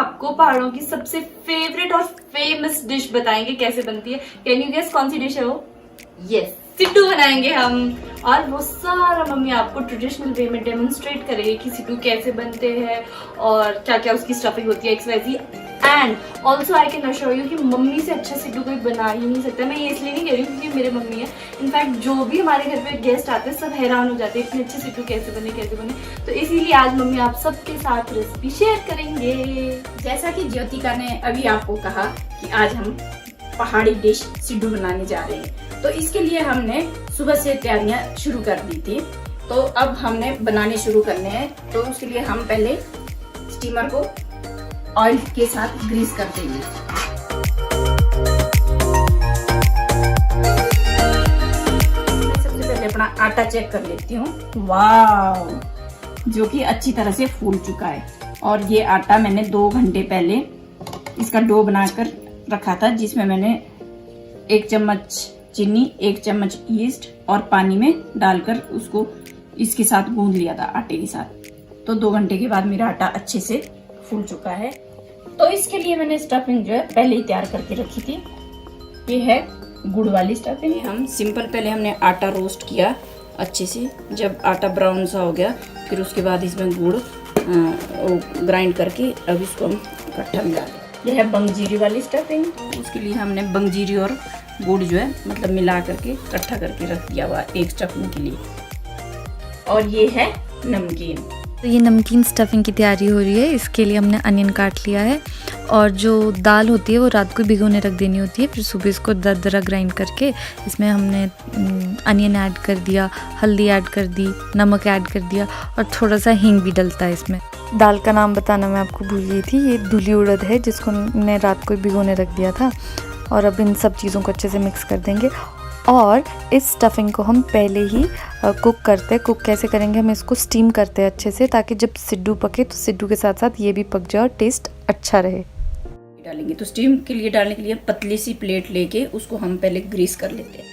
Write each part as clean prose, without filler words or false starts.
आपको पहाड़ों की सबसे फेवरेट और फेमस डिश बताएंगे कैसे बनती है। कैन यू गेस कौन सी डिश है वो? यस, सिड्डू बनाएंगे हम। और वो सारा मम्मी आपको ट्रेडिशनल वे में डेमोन्स्ट्रेट करेगी कि सिड्डू कैसे बनते हैं और क्या क्या उसकी स्टफिंग होती है XYZ। And also I can assure you कि मम्मी से अच्छा सिड्डू कोई बना ही नहीं सकता। मैं ये इसलिए नहीं कह रही हूँ क्योंकि मेरे मम्मी है। इनफैक्ट जो भी हमारे घर पे गेस्ट आते हैं सब हैरान हो जाते हैं इतने अच्छे सिड्डू कैसे बने। तो इसीलिए आज मम्मी आप सबके साथ रेसिपी शेयर करेंगे। जैसा कि ज्योतिका ने अभी आपको कहा कि आज हम पहाड़ी डिश सिड्डू बनाने जा रहे हैं, तो इसके लिए हमने सुबह से तैयारियां शुरू कर दी थी। तो अब हमने बनाने शुरू करने हैं। तो उसके लिए हम पहले स्टीमर को ऑयल के साथ ग्रीस कर देंगे। मैं सबसे पहले अपना आटा चेक कर लेती हूँ। वाव, जो कि अच्छी तरह से फूल चुका है। और ये आटा मैंने 2 घंटे पहले इसका डो बनाकर रखा था, जिसमें मैंने 1 चम्मच चीनी, 1 चम्मच ईस्ट और पानी में डालकर उसको इसके साथ गूंद लिया था आटे के साथ। तो 2 घंटे के बाद मेरा आटा अच्छे से फूल चुका है। तो इसके लिए मैंने स्टफिंग जो है पहले ही तैयार करके रखी थी। ये है गुड़ वाली स्टफिंग। हम सिंपल पहले हमने आटा रोस्ट किया अच्छे से। जब आटा ब्राउन सा हो गया फिर उसके बाद इसमें गुड़ ग्राइंड करके अब इसको हम इकट्ठा मिला दें। यह है बंगजीरी वाली स्टफिंग। उसके लिए हमने बंगजीरी और गुड़ जो है मतलब मिला करके इकट्ठा करके रख दिया हुआ एक स्टफिंग के लिए। और ये है नमकीन। तो ये नमकीन स्टफिंग की तैयारी हो रही है। इसके लिए हमने अनियन काट लिया है और जो दाल होती है वो रात को भिगोने रख देनी होती है। फिर सुबह इसको दरदरा ग्राइंड करके इसमें हमने अनियन ऐड कर दिया, हल्दी ऐड कर दी, नमक ऐड कर दिया और थोड़ा सा हींग भी डलता है इसमें। दाल का नाम बताना मैं आपको भूल गई थी। ये धुली उड़द है जिसको हमने रात को भिगोने रख दिया था। और अब इन सब चीज़ों को अच्छे से मिक्स कर देंगे। और इस स्टफिंग को हम पहले ही कुक करते हैं। कुक कैसे करेंगे, हम इसको स्टीम करते हैं अच्छे से, ताकि जब सिड्डू पके तो सिड्डू के साथ साथ ये भी पक जाए और टेस्ट अच्छा रहे। डालेंगे तो स्टीम के लिए डालने के लिए पतली सी प्लेट लेके उसको हम पहले ग्रीस कर लेते हैं।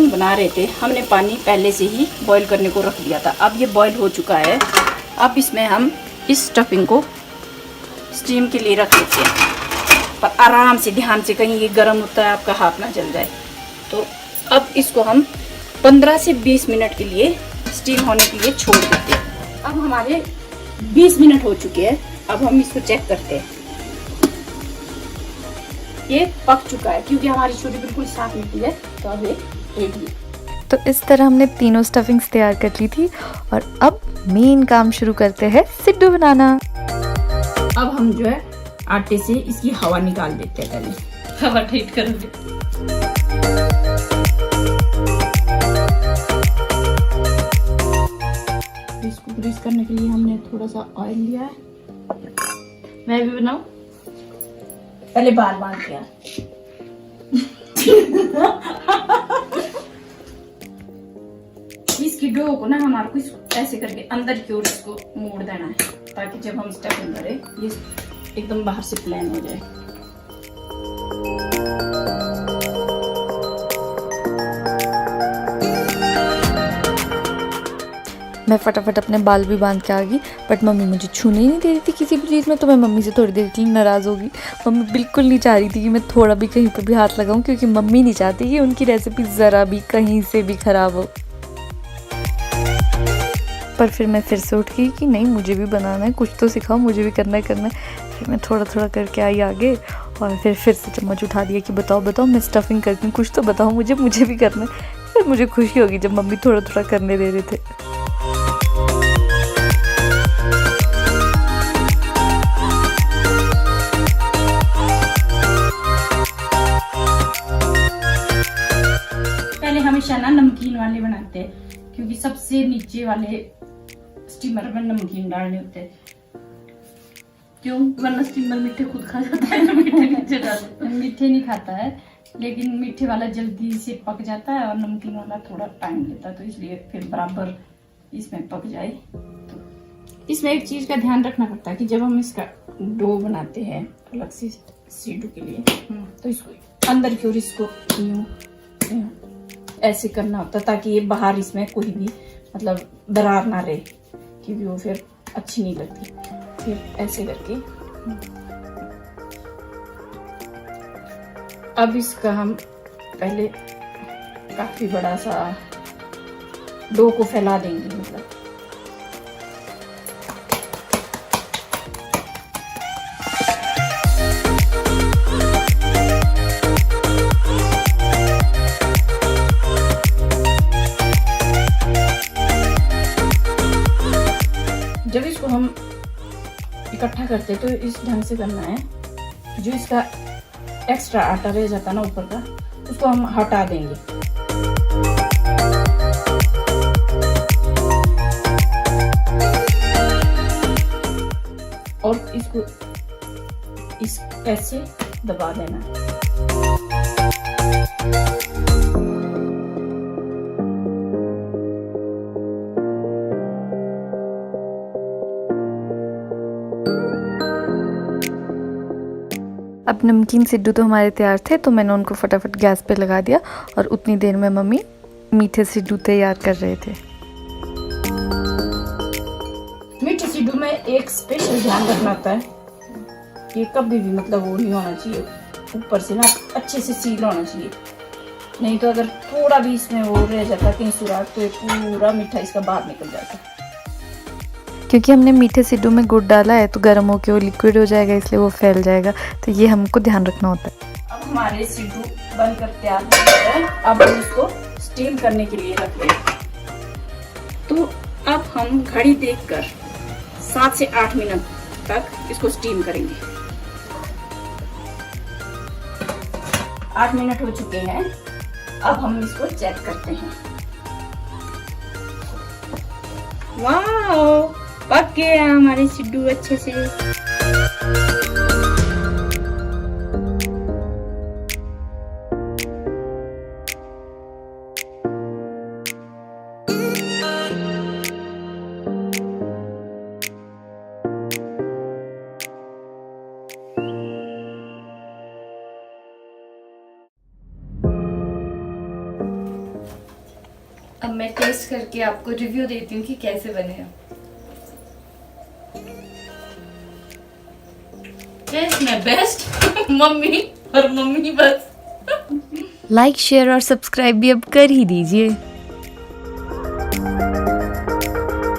बना रहे थे हमने पानी पहले से ही बॉईल करने को रख दिया था। अब ये बॉईल हो चुका है। अब इसमें हम इस स्टफिंग को स्टीम के लिए रख देते हैं, पर आराम से, ध्यान से, कहीं ये गर्म होता है आपका हाथ ना जल जाए। तो अब इसको हम 15 से 20 मिनट के लिए स्टीम होने के लिए छोड़ देते हैं। अब हमारे 20 मिनट हो चुके हैं। अब हम इसको चेक करते हैं। ये पक चुका है क्योंकि हमारी छुरी बिल्कुल साफ निकली है। तो अब ये रेडी है। तो इस तरह हमने तीनों स्टफिंग्स तैयार कर ली थी और अब मेन काम शुरू करते हैं, सिड्डू बनाना। अब हम जो है आटे से इसकी हवा निकाल देते हैं। पहले हवा ठीक करोगे। इसको ग्रीस करने के लिए हमने थोड़ा सा ऑयल लिया है। मैं भी बनाऊं? पहले बाल बांध दिया। इसकी डो को ना हमारे को ऐसे करके अंदर की ओर इसको मोड़ देना है, ताकि जब हम स्टफिंग करें ये एकदम बाहर से प्लेन हो जाए। मैं फटाफट अपने बाल भी बांध के आ गई, बट मम्मी मुझे छूने ही नहीं दे रही थी किसी भी चीज़ में। तो मैं मम्मी से थोड़ी देर के लिए नाराज़ हो गई। मम्मी बिल्कुल नहीं चाह रही थी कि मैं थोड़ा भी कहीं पर भी हाथ लगाऊं, क्योंकि मम्मी नहीं चाहती कि उनकी रेसिपी ज़रा भी कहीं से भी ख़राब हो। पर फिर मैं फिर से उठ गई कि नहीं, मुझे भी बनाना है, कुछ तो सिखाओ, मुझे भी करना है। फिर मैं थोड़ा थोड़ा करके आई आगे और फिर से चम्मच उठा दिया कि बताओ मैं स्टफिंग करती हूँ, कुछ तो बताओ मुझे भी करना है। फिर मुझे खुशी होगी जब मम्मी थोड़ा थोड़ा करने दे रहे थे। पहले हमेशा ना नमकीन वाले बनाते हैं, क्योंकि सबसे नीचे वाले स्टीमर में नमकीन डालने होते हैं। क्यों? वरना स्टीमर मीठे खुद खा जाता है ना, मीठे नीचे डालते। मीठे नहीं खाता है, लेकिन मीठे वाला जल्दी से पक जाता है और नमकीन वाला थोड़ा टाइम लेता है। तो इसलिए फिर बराबर इसमें पक जाए। तो इसमें एक चीज का ध्यान रखना पड़ता है कि जब हम इसका डो बनाते हैं अलग से सिड्डू के लिए, तो इसको अंदर की ओर इसको यूं ऐसे करना होता है ताकि ये बाहर इसमें कोई भी मतलब दरार ना रहे, क्योंकि वो फिर अच्छी नहीं लगती। फिर ऐसे करके अब इसका हम पहले काफी बड़ा सा डो को फैला देंगे, मतलब जब इसको हम इकट्ठा करते तो इस ढंग से करना है। जो इसका एक्स्ट्रा आटा रह जाता ना ऊपर का, उसको हम हटा देंगे। और इसको इस ऐसे दबा देना है। अब नमकीन सिड्डू तो हमारे तैयार थे, तो मैंने उनको फटाफट गैस पे लगा दिया और उतनी देर में मम्मी मीठे सिड्डू तैयार कर रहे थे। मीठे सिड्डू में एक स्पेशल ध्यान रखना होता है, ये कभी भी मतलब वो नहीं होना चाहिए, ऊपर से ना अच्छे से सील होना चाहिए, नहीं तो अगर थोड़ा भी इसमें वो रह जाता कहीं सुराख तो पूरा मीठा इसका बाहर निकल जाता। क्योंकि हमने मीठे सिड्डू में गुड़ डाला है तो गर्म होकर वो लिक्विड हो जाएगा, इसलिए वो फैल जाएगा, तो ये हमको ध्यान रखना होता है। अब हमारे सिड्डू बनकर तैयार हो गए हैं। अब हम इसको स्टीम करने के लिए रख दें। तो अब हम घड़ी देखकर 7 से 8 मिनट तक इसको स्टीम करेंगे। 8 मिनट हो चुके हैं। अब हम इसको चेक करते हैं। वाह, पक गया हमारे सिड्डू अच्छे से। अब मैं टेस्ट करके आपको रिव्यू देती हूँ कि कैसे बने हैं। टेस्ट में बेस्ट मम्मी और मम्मी बस। लाइक शेयर और सब्सक्राइब भी अब कर ही दीजिए।